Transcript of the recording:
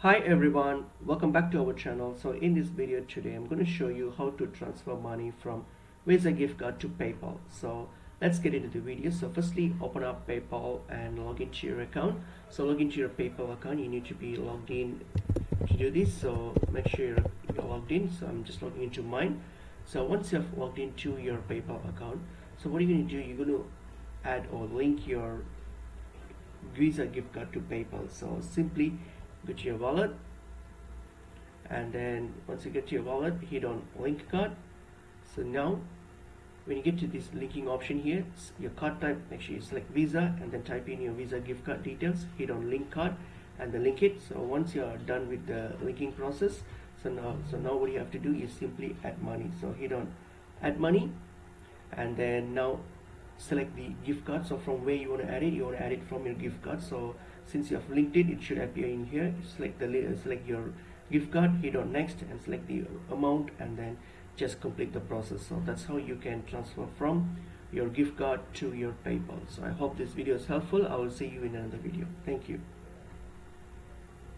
Hi everyone, welcome back to our channel. So in this video today I'm going to show you how to transfer money from Visa gift card to PayPal. So let's get into the video. So firstly open up PayPal and log into your account. So log into your PayPal account, you need to be logged in to do this. So make sure you're logged in. So I'm just logging into mine. So once you have logged into your PayPal account, so what are you going to do? You're going to add or link your Visa gift card to PayPal. So simply go to your wallet, and then once you get to your wallet, hit on link card. So now when you get to this linking option here, your card type, make sure you select Visa and then type in your Visa gift card details, hit on link card and then link it. So once you are done with the linking process, so now what you have to do is simply add money. So hit on add money, and then now select the gift card. So from where you want to add it, you want to add it from your gift card. So since you have linked it, it should appear in here. Select your gift card, hit on next and select the amount, and then just complete the process. So that's how you can transfer from your gift card to your PayPal. So I hope this video is helpful. I will see you in another video. Thank you.